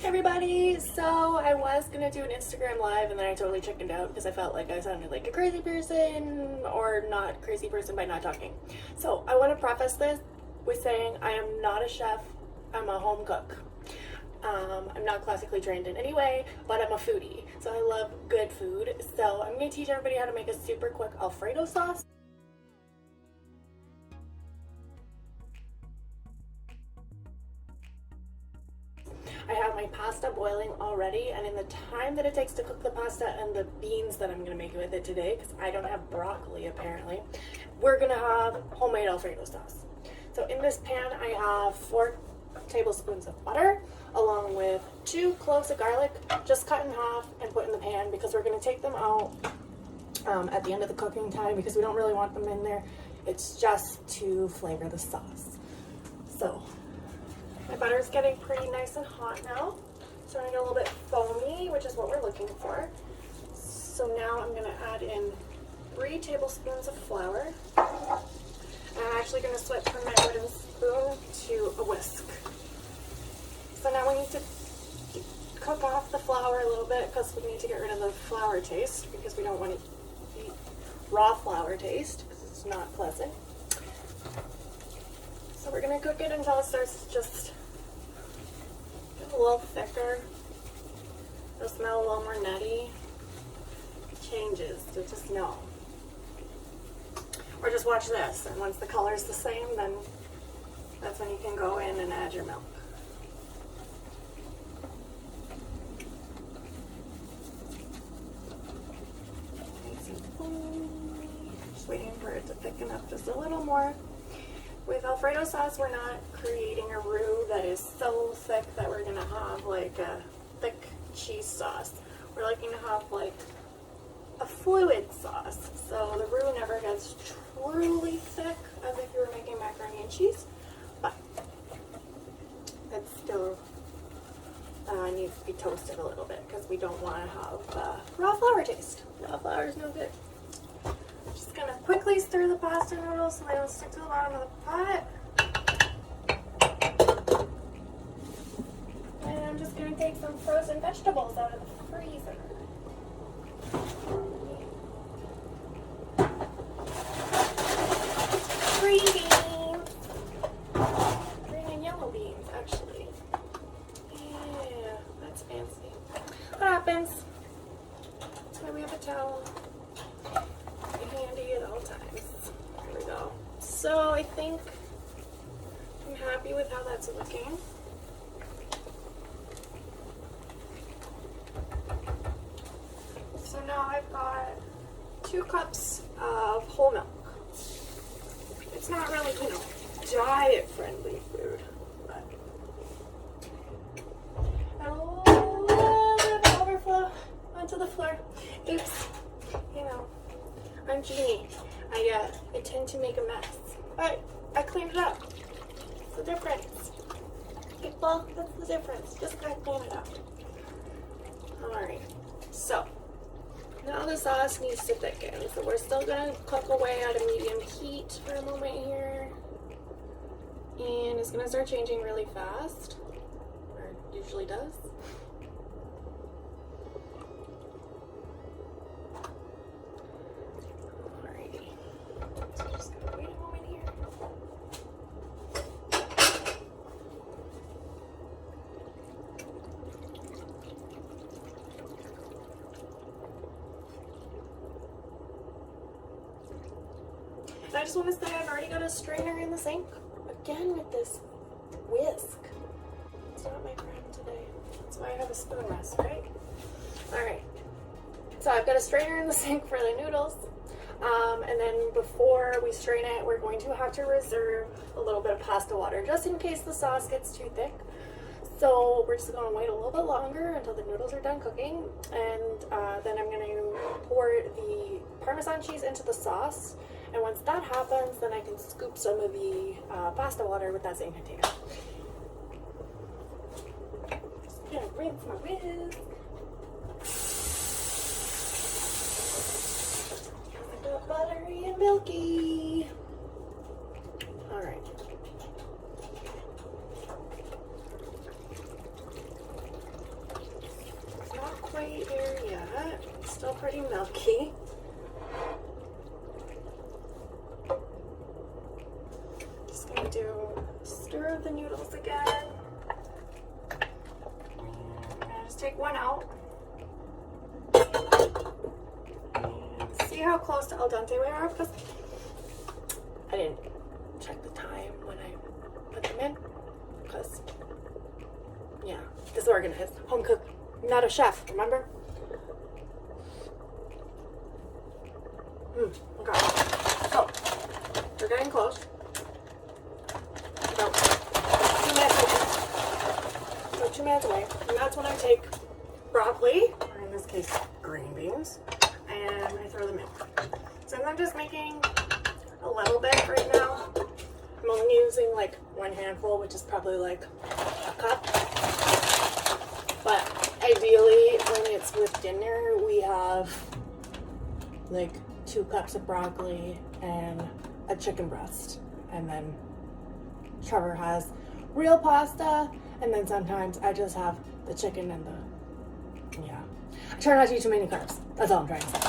Everybody, so I was gonna do an Instagram live and then I totally chickened out because I felt like I sounded like a crazy person, or not crazy person by not talking. So I want to preface this with saying I am not a chef, I'm a home cook. I'm not classically trained in any way, but I'm a foodie, so I love good food. So I'm gonna teach everybody how to make a super quick Alfredo sauce. I have my pasta boiling already, and in the time that it takes to cook the pasta and the beans that I'm going to make with it today, because I don't have broccoli apparently, we're going to have homemade Alfredo sauce. So in this pan I have 4 tablespoons of butter, along with 2 cloves of garlic, just cut in half and put in the pan, because we're going to take them out at the end of the cooking time, because we don't really want them in there. It's just to flavor the sauce. So my butter is getting pretty nice and hot now. It's starting to get a little bit foamy, which is what we're looking for. So now I'm going to add in 3 tablespoons of flour. I'm actually going to switch from my wooden spoon to a whisk. So now we need to cook off the flour a little bit, because we need to get rid of the flour taste, because we don't want to eat raw flour taste, because it's not pleasant. So we're going to cook it until it starts to just get a little thicker. It'll smell a little more nutty. It changes, so just know. Or just watch this, and once the color's the same, then that's when you can go in and add your milk. Just waiting for it to thicken up just a little more. With Alfredo sauce, we're not creating a roux that is so thick that we're gonna have like a thick cheese sauce. We're looking to have like a fluid sauce. So the roux never gets truly thick as if you were making macaroni and cheese, but it still needs to be toasted a little bit, because we don't want to have raw flour taste. Raw flour is no good. Just gonna quickly stir the pasta noodles so they don't stick to the bottom of the pot. And I'm just gonna take some frozen vegetables out of the freezer. Green beans. Green and yellow beans, actually. Yeah, that's fancy. What happens? That's why we have a towel handy at all times. There we go. So I think I'm happy with how that's looking. So now I've got 2 cups of whole milk. It's not really, diet friendly food, but a little bit of overflow onto the floor. Oops. I'm Jeannie. I tend to make a mess, but I cleaned it up. That's the difference. Well, that's the difference. Just gotta clean it up. Alright, so now the sauce needs to thicken. So we're still gonna cook away at a medium heat for a moment here. And it's gonna start changing really fast, or it usually does. I just want to say I've already got a strainer in the sink. Again with this whisk. It's not my friend today. That's why I have a spoon rest, right? Alright. So I've got a strainer in the sink for the noodles. And then before we strain it, we're going to have to reserve a little bit of pasta water, just in case the sauce gets too thick. So we're just going to wait a little bit longer until the noodles are done cooking. And then I'm going to pour the Parmesan cheese into the sauce. And once that happens, then I can scoop some of the pasta water with that same container. Just gonna rinse my whisk. Buttery and milky. Alright. Stir the noodles again. I'm gonna just take one out. And see how close to al dente we are? Because I didn't check the time when I put them in. Because, yeah, disorganized. Home cook, not a chef, remember? Okay. So, we're getting close. About 2 minutes away. So 2 minutes away. And that's when I take broccoli, or in this case, green beans, and I throw them in. Since I'm just making a little bit right now, I'm only using like 1 handful, which is probably like a cup. But ideally, when it's with dinner, we have like 2 cups of broccoli and a chicken breast. And then Trevor has real pasta, and then sometimes I just have the chicken and the, yeah. I try not to eat too many carbs. That's all I'm trying to say.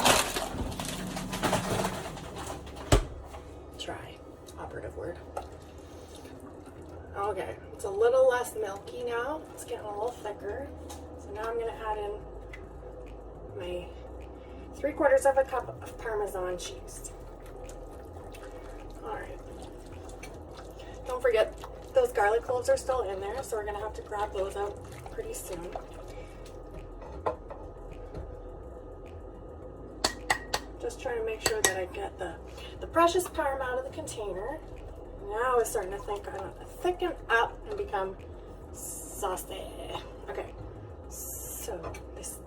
Try. Operative word. Okay, it's a little less milky now. It's getting a little thicker. So now I'm gonna add in my 3/4 of a cup of Parmesan cheese. All right. Don't forget, those garlic cloves are still in there, so we're gonna have to grab those out pretty soon. Just trying to make sure that I get the precious parm out of the container. Now it's starting to thicken up and become saucy. Okay, so this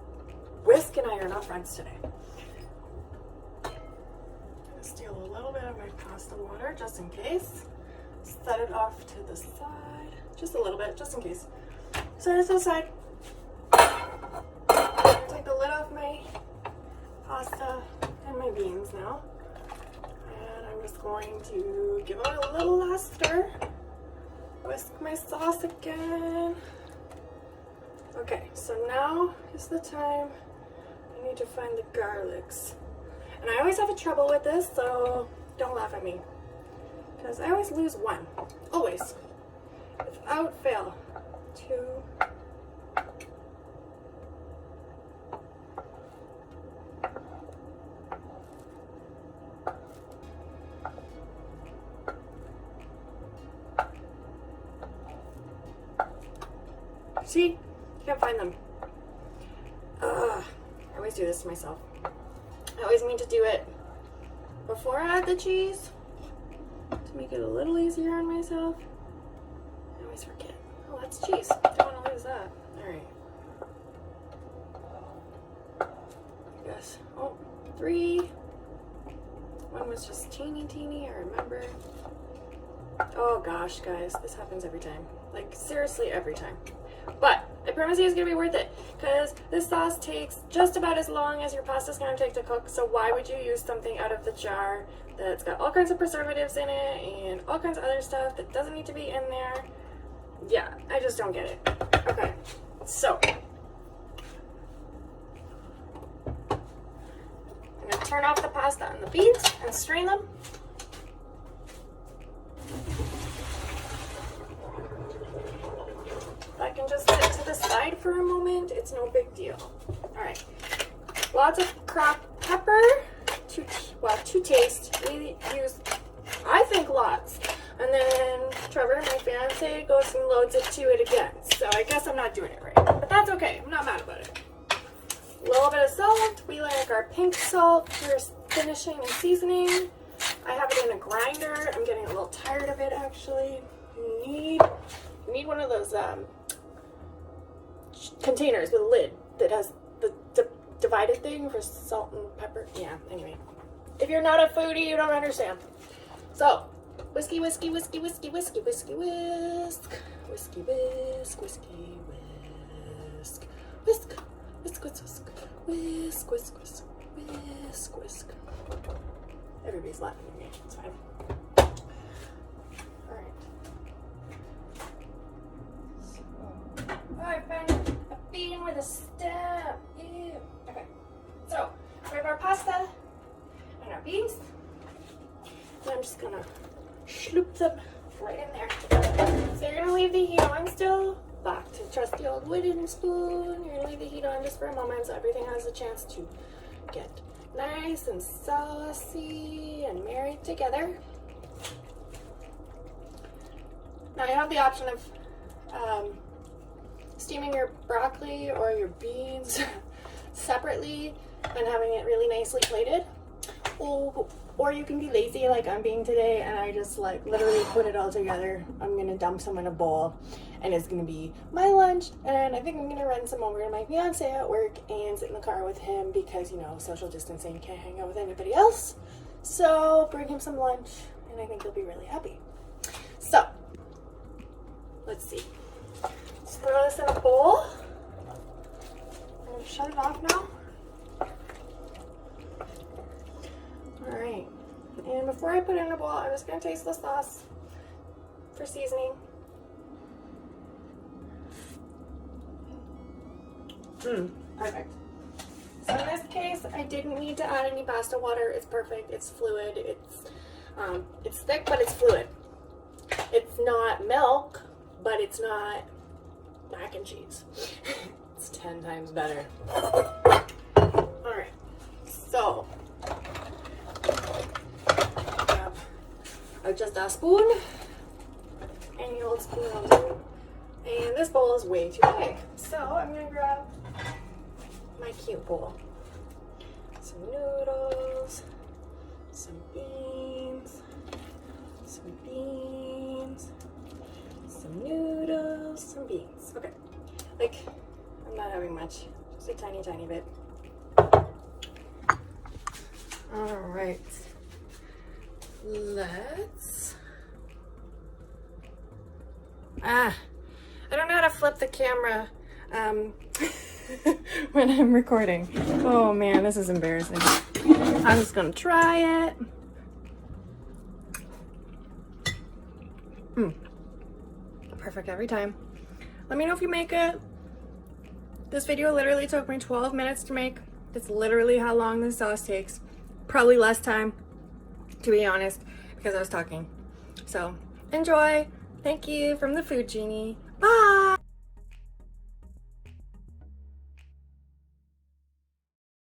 whisk and I are not friends today. I'm gonna steal a little bit of my pasta water just in case. Set it off to the side, just a little bit, just in case. Set it to the side. I'm gonna take the lid off my pasta and my beans now. And I'm just going to give it a little last stir. Whisk my sauce again. Okay, so now is the time I need to find the garlics. And I always have a trouble with this, so don't laugh at me. Because I always lose one. Always. Without fail. 2. See? You can't find them. I always do this to myself. I always mean to do it before I add the cheese to make it a little easier on myself. I always forget. Oh, that's cheese. Don't want to lose that. Alright. Yes. Oh, 3. One was just teeny, I remember. Oh gosh, guys. This happens every time. Like, seriously, every time. But I promise you it's going to be worth it, because this sauce takes just about as long as your pasta's going to take to cook, so why would you use something out of the jar that's got all kinds of preservatives in it and all kinds of other stuff that doesn't need to be in there? Yeah, I just don't get it. Okay, so I'm going to turn off the pasta and the beans and strain them. I can just set it to the side for a moment. It's no big deal. All right. Lots of cracked pepper to taste. We use, I think, lots. And then Trevor, my fiance, goes and loads it to it again. So I guess I'm not doing it right. But that's okay. I'm not mad about it. A little bit of salt. We like our pink salt for finishing and seasoning. I have it in a grinder. I'm getting a little tired of it, actually. You need one of those containers with a lid that has the divided thing for salt and pepper. Yeah, anyway. If you're not a foodie, you don't understand. So, whiskey, whiskey, whiskey, whiskey, whiskey, whiskey, whisk. Whiskey, whisk, whiskey, whisk. Whisk, whisk, whisk, whisk. Whisk, whisk, whisk. Whisk, whisk. Everybody's laughing at me. It's fine. Oh, I found a bean with a stem. Ew. Okay, so we have our pasta and our beans. And I'm just gonna sloop them right in there. So you're gonna leave the heat on still. Back to trusty old wooden spoon. You're gonna leave the heat on just for a moment so everything has a chance to get nice and saucy and married together. Now you have the option of steaming your broccoli or your beans separately and having it really nicely plated. Or you can be lazy like I'm being today and I just like literally put it all together. I'm gonna dump some in a bowl and it's gonna be my lunch, and I think I'm gonna run some over to my fiance at work and sit in the car with him because, you know, social distancing, can't hang out with anybody else. So bring him some lunch and I think he'll be really happy. So let's see. Let's throw this in a bowl. I'm gonna shut it off now. Alright, and before I put it in a bowl, I'm just going to taste the sauce for seasoning. Perfect. So in this case, I didn't need to add any pasta water. It's perfect. It's fluid. It's thick, but it's fluid. It's not milk, but it's not mac and cheese. It's 10 times better. Alright, so just a spoon, any old spoon will do, and this bowl is way too big, so I'm gonna grab my cute bowl. Some noodles, some beans, some beans, some noodles, some beans. Okay, like I'm not having much, just a tiny bit. All right. I don't know how to flip the camera when I'm recording. Oh man, this is embarrassing. I'm just gonna try it. Perfect every time. Let me know if you make it. This video literally took me 12 minutes to make. That's literally how long this sauce takes. Probably less time, to be honest, because I was talking. So enjoy. Thank you from the Food Genie. Bye.